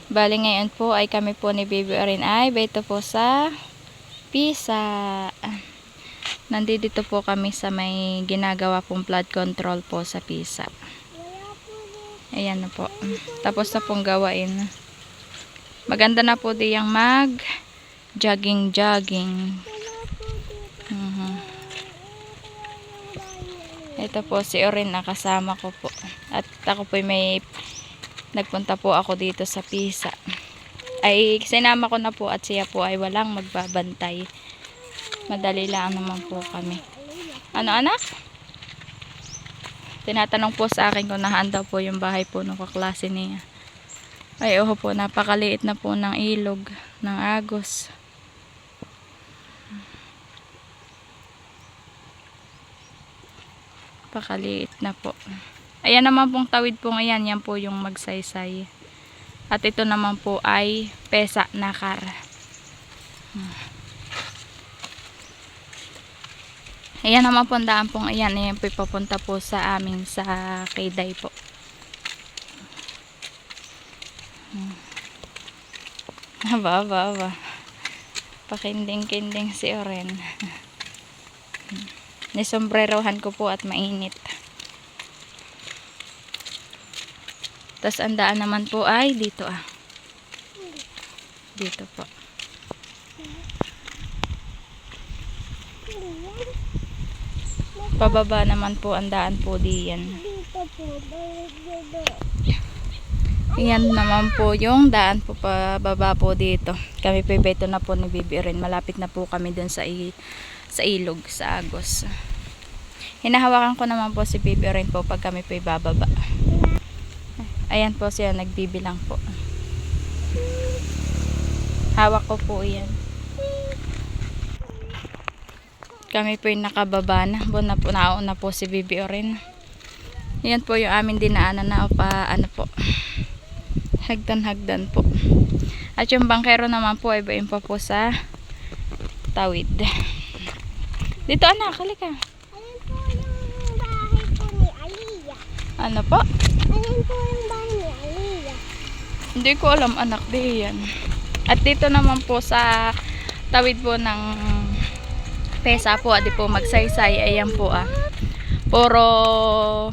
Bali ngayon po ay kami po ni Baby Orin ay beto po sa Pisa. Nandito po kami sa may ginagawa pong flood control po sa Pisa. Ayan na po. Tapos na pong gawain. Maganda na po diyang mag jogging. Ito po si Orin na kasama ko po. At ako po may nagpunta po ako dito sa Pisa. Ay sinama ko na po at siya po ay walang magbabantay. Madali lang naman po kami. Ano anak? Tinatanong po sa akin kung nahaan daw po yung bahay po ng kaklase niya. Ay oho po, napakaliit na po ng ilog ng Agos. Napakaliit na po. Ayan naman pong tawid po ngayon, yan po yung Magsaysay. At ito naman po ay Pesa Nakar. Ayan naman po ang daan pong ayan. Ayan po papunta po sa amin sa Kayday po. Aba. Pakinding-kinding si Oren. Nisombrerohan ko po at mainit. Tapos ang daan naman po ay dito Dito po. Pababa naman po ang daan po diyan. Yan naman po yung daan po pababa po dito. Kami po beto na po ni Baby Orin. Malapit na po kami dun sa ilog sa Agos. Hinahawakan ko naman po si Baby Orin po pag kami po bababa. Ayan po siya nagbibilang po. Hawak ko po yan. Kami po yung nakababa na. Nauna po si Baby Orin. Yan po yung amin dinaanan na ano po. Hagdan po. At yung bangkero naman po ay iba pa po sa tawid. Dito anak, halika. Alin po yung bahay po ni Aliyah? Ano po? Alin po yung bahay ni Aliyah? Hindi ko alam anak, di yan. At dito naman po sa tawid po ng Pesa po, di po Magsaysay, ayan po puro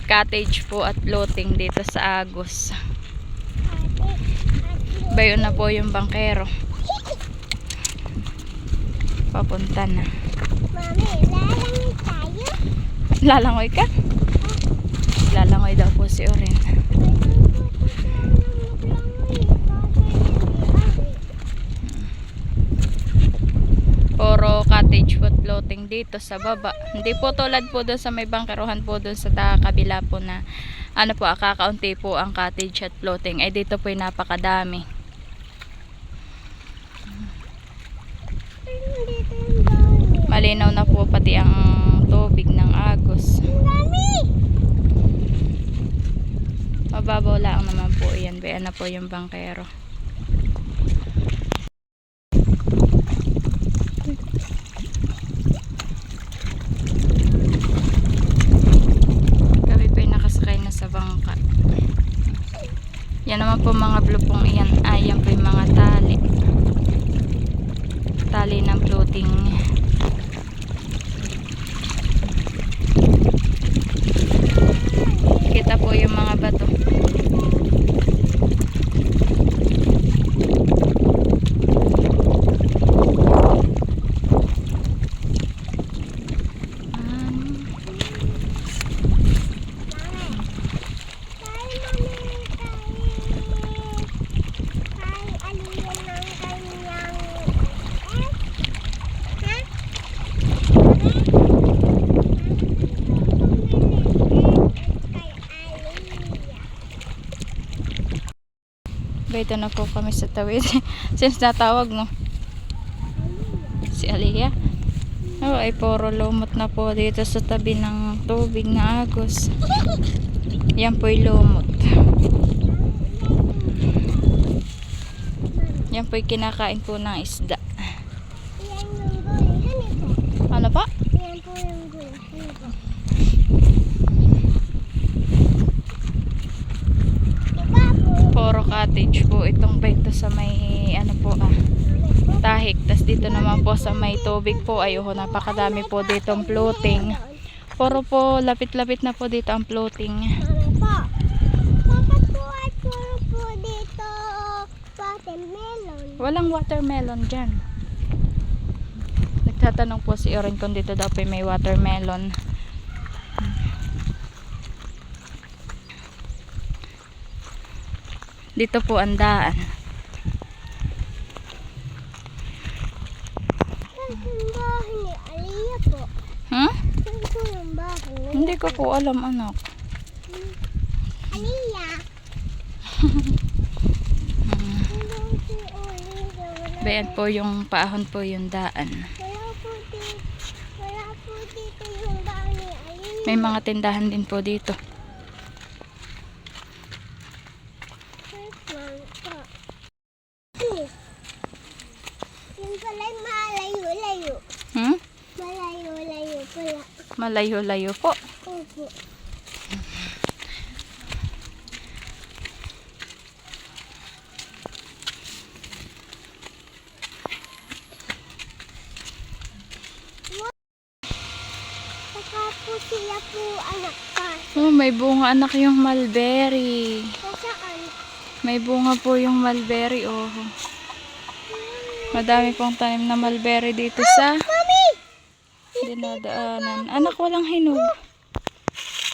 cottage po at loting dito sa Agos. Bayo na po yung bangkero. Papunta na. Mami, lalangoy tayo? Lalangoy ka? Lalangoy daw po si Oren. Puro cottage food floating dito sa baba. Hindi po tulad po doon sa may bangkerohan po doon sa kabila po na ano po, kakaunti po ang cottage at floating. Ay dito po yung napakadami. Malinaw na po pati ang tubig ng Agos. Mababaw lang naman po yan. Bayan na po yung bangkero. Kami po yung nakasakay na sa bangka. Yan naman po mga blue pong iyan. Ayan po yung mga tali ng floating. Kita po yung mga bato. Ito na po kami sa tawid. Since natawag mo si Aliyah. Oh, ay puro lumot na po dito sa tabi ng tubig na Agos. Yan po yung lumot. Yan po yung kinakain po ng isda. Ano pa? Yan po yung gulay. Diba po? Puro cottage po itong baito sa may ano po tahik. Tas dito naman po sa may tubig po ay napakadami po ditong floating. Puro po lapit-lapit na po dito ang floating. Mami po. Bakit po ay puro po dito watermelon? Walang watermelon dyan. Nagtatanong po si Oren kung dito daw po may watermelon. Dito po ang daan. Saan po yung bahay ni Aliyah po? Hmm? Saan po yung bahay ni Hindi ko po alam, anak. Aliyah? Bayan po yung paahon po yung daan. Wala po dito yung bahay ni Aliyah. May mga tindahan din po dito. Yung pala malayo-layo. Hmm? Malayo-layo pala. Malayo-layo po. Opo. Saka po sila po anak pa. Oh, may bunga anak yung mulberry. Saan? May bunga po yung mulberry, oh. Madami pong tanim na mulberry dito sa Mami! dinadaanan. Anak, walang hinog.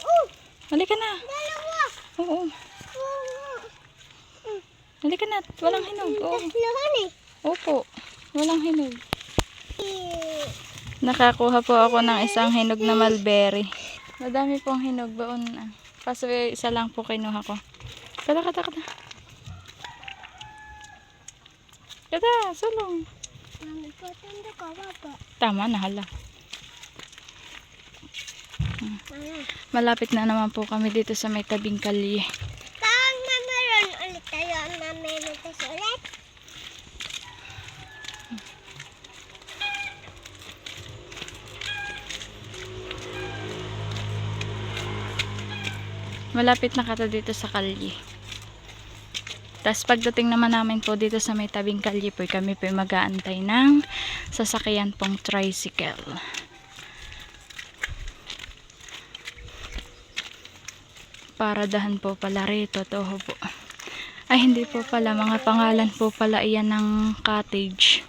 Oh! Halika na. Dalawa! Oo. Halika na. Walang hinog. Oo. Tatlohan eh. Opo. Walang hinog. Eh, Nakakuha po ako ng isang hinog na mulberry. Madami pong hinog doon. Kaso isa lang po kinuha ko. Kada. Kada, sulong. Mami po, tanda ka baba. Tama na, hala. Mami. Malapit na naman po kami dito sa may tabing kalye. Pag mamaroon ulit tayo ang mamimitas ulit. Malapit na kata dito sa kalye. Tapos pagdating naman namin po dito sa may tabing kalye po, kami po mag-aantay ng sasakyan pong tricycle. Paradahan po pala rito. Toho po. Ay, hindi po pala. Mga pangalan po pala iyan ng cottage.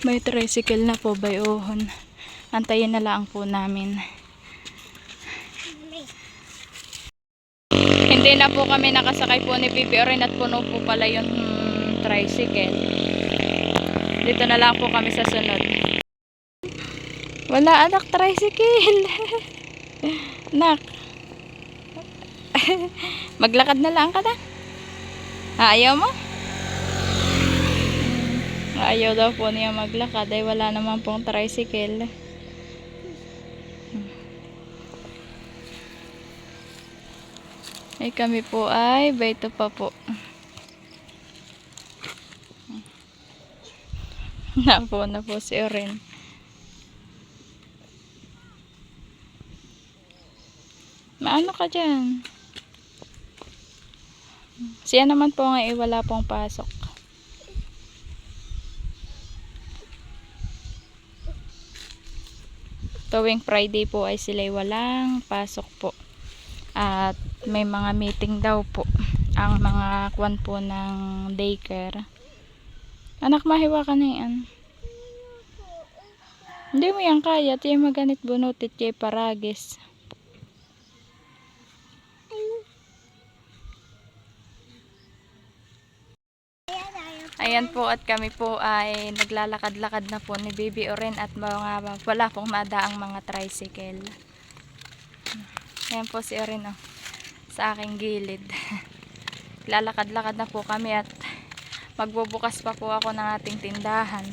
May tricycle na po, bayohon. Antayin na lang po namin. Mami. Hindi na po kami nakasakay po ni Pipi Orin at puno po pala yung tricycle. Dito na lang po kami sa sunod. Wala anak, tricycle. Nak. Maglakad na lang ka na. Ayaw mo? Ayaw daw po niya maglakad ay wala naman pong tricycle. Ay kami po ay baito pa po. Napo na po si Oren. Maano ka dyan? Siya naman po nga wala pong pasok. Tuwing Friday po ay sila'y walang pasok po. At may mga meeting daw po ang mga kwan po ng daycare. Anak, mahiwa ka na yan. Hindi mo yan kaya. Tiyo maganit bunutit kay paragis. Ayan po at kami po ay naglalakad-lakad na po ni Baby Oren at wala pong madaang mga tricycle. Ayan po si Oren sa aking gilid. Lalakad-lakad na po kami at magbubukas pa po ako ng ating tindahan.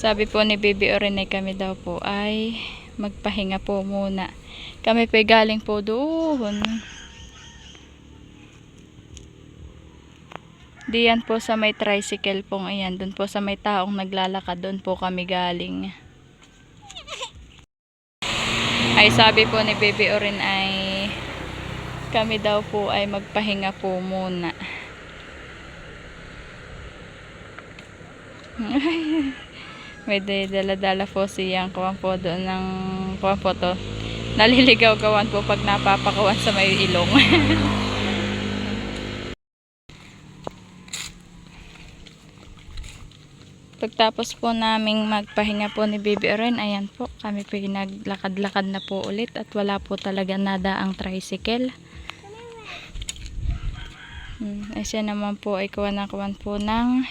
Sabi po ni Baby Oren ay kami daw po ay magpahinga po muna. Kami po galing po doon. Diyan po sa may tricycle pong ayan. Doon po sa may taong naglalakad. Doon po kami galing. Ay sabi po ni Baby Orin ay kami daw po ay magpahinga po muna. May dala-dala po siyang kuwan po doon ng kuwan po to. Naliligaw-gawan po pag napapakawan sa may ilong. Pagtapos po naming magpahinga po ni Baby Oren, ayan po, kami po naglakad-lakad na po ulit at wala po talaga nada ang tricycle. Ay siya naman po ay kuwan po ng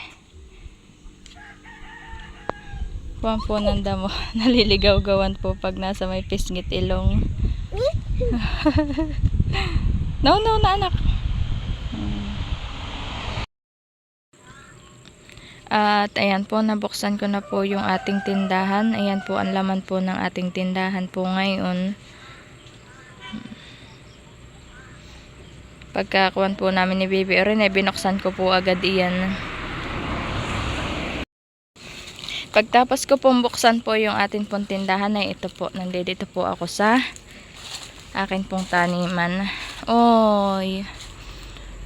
damo. Naliligaw-gawan po pag nasa may pisngit ilong. No, na anak. At ayan po, nabuksan ko na po yung ating tindahan. Ayan po ang laman po ng ating tindahan po ngayon. Pagkakuan po namin ni Baby Oren, binuksan ko po agad iyan. Pagtapos ko pong buksan po yung ating pong tindahan, ay ito po, nandito po ako sa akin pong taniman. Oy,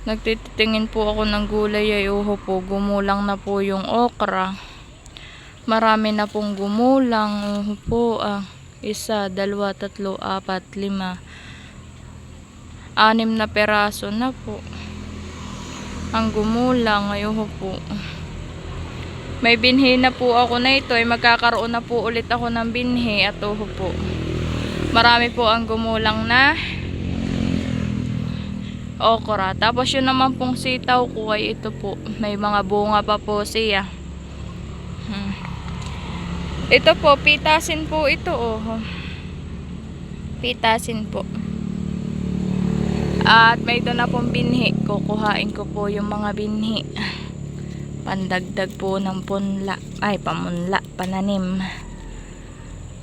nagtitingin po ako ng gulay ay po, gumulang na po yung okra. Marami na pong gumulang. Po, 1, 2, 3, 4, 5, 6 na peraso na po. Ang gumulang, po. May binhi na po ako na ito. Ay magkakaroon na po ulit ako ng binhi. At po. Marami po ang gumulang na okra. Tapos yun naman pong sitaw ko ay ito po. May mga bunga pa po siya. Ito po, pitasin po ito. Pitasin po. At may ito na pong binhi. Kukuhain ko po yung mga binhi. Pandagdag po ng punla. Ay, pamunla. Pananim.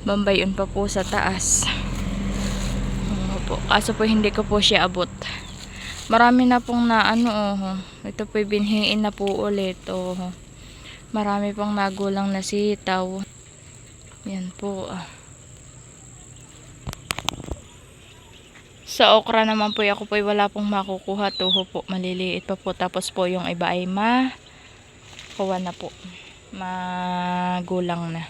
Bambayon pa po sa taas. Kaso po hindi ko po siya abot. Marami na pong na ito po binhiin na po ulit. Marami pong nagulang na sitaw. Yan po. Sa okra naman po ako po wala pong makukuha. Po maliliit pa po. Tapos po yung iba ay kuha na po. Magulang na.